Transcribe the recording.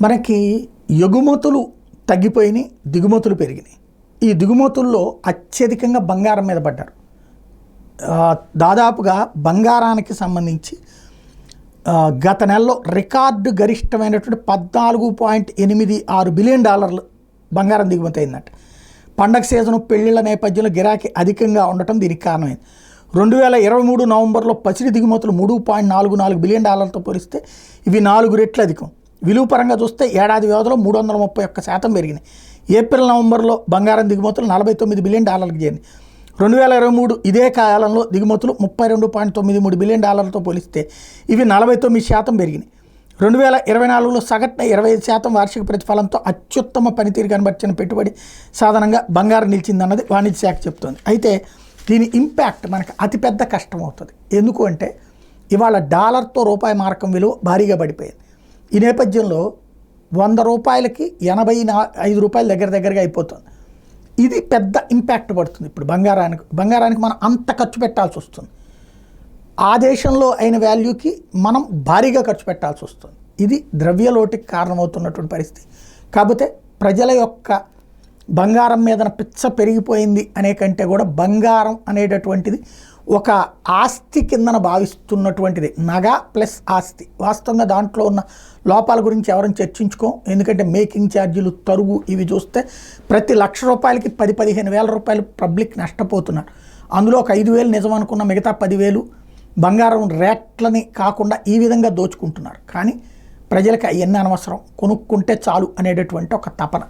మనకి ఎగుమతులు తగ్గిపోయినాయి, దిగుమతులు పెరిగినాయి. ఈ దిగుమతుల్లో అత్యధికంగా బంగారం మీద పడ్డారు. దాదాపుగా బంగారానికి సంబంధించి గత నెలలో రికార్డు గరిష్టమైనటువంటి $14.86 బిలియన్ బంగారం దిగుమతి అయిందంట. పండగ సీజను, పెళ్లిళ్ల నేపథ్యంలో గిరాకీ అధికంగా ఉండటం దీనికి కారణమైంది. 2023 నవంబర్లో పసిడి దిగుమతులు $3.44 బిలియన్ పోలిస్తే ఇవి 4 రెట్లు అధికం. విలువ పరంగా చూస్తే ఏడాది వ్యవధిలో 331% పెరిగినాయి. ఏప్రిల్ నవంబర్లో బంగారం దిగుమతులు $49 బిలియన్ చేరింది. 2023 ఇదే కాలంలో దిగుమతులు $32.93 బిలియన్ పోలిస్తే ఇవి 49% పెరిగినాయి. 2024లో సగటున 25% వార్షిక ప్రతిఫలంతో అత్యుత్తమ పనితీరు కనబర్చిన పెట్టుబడి సాధనంగా బంగారం నిలిచిందన్నది వాణిజ్య శాఖ చెప్తోంది. అయితే దీని ఇంపాక్ట్ మనకు అతిపెద్ద కష్టం అవుతుంది. ఎందుకు అంటే ఇవాళ డాలర్తో రూపాయి మారకం విలువ భారీగా పడిపోయింది. ఈ నేపథ్యంలో 100 రూపాయలకి 85 రూపాయల దగ్గరగా అయిపోతుంది. ఇది పెద్ద ఇంపాక్ట్ పడుతుంది ఇప్పుడు బంగారానికి మనం అంత ఖర్చు పెట్టాల్సి వస్తుంది. ఆ దేశంలో అయిన వాల్యూకి మనం భారీగా ఖర్చు పెట్టాల్సి వస్తుంది. ఇది ద్రవ్యలోటుకి కారణమవుతున్నటువంటి పరిస్థితి. కాకపోతే ప్రజల యొక్క బంగారం మీద పిచ్చ పెరిగిపోయింది అనే కంటే కూడా బంగారం అనేటటువంటిది ఒక ఆస్తి కిందన భావిస్తున్నటువంటిది. నగ ప్లస్ ఆస్తి. వాస్తవంగా దాంట్లో ఉన్న లోపాల గురించి ఎవరైనా చర్చించుకోం. ఎందుకంటే మేకింగ్ ఛార్జీలు, తరుగు ఇవి చూస్తే ప్రతి ₹1,00,000కి 10-15 వేల రూపాయలు పబ్లిక్ నష్టపోతున్నారు. అందులో ఒక 5,000 నిజం అనుకున్న మిగతా 10,000 బంగారం రేట్లని కాకుండా ఈ విధంగా దోచుకుంటున్నారు. కానీ ప్రజలకు అవన్నీ అనవసరం, కొనుక్కుంటే చాలు అనేటటువంటి ఒక తపన.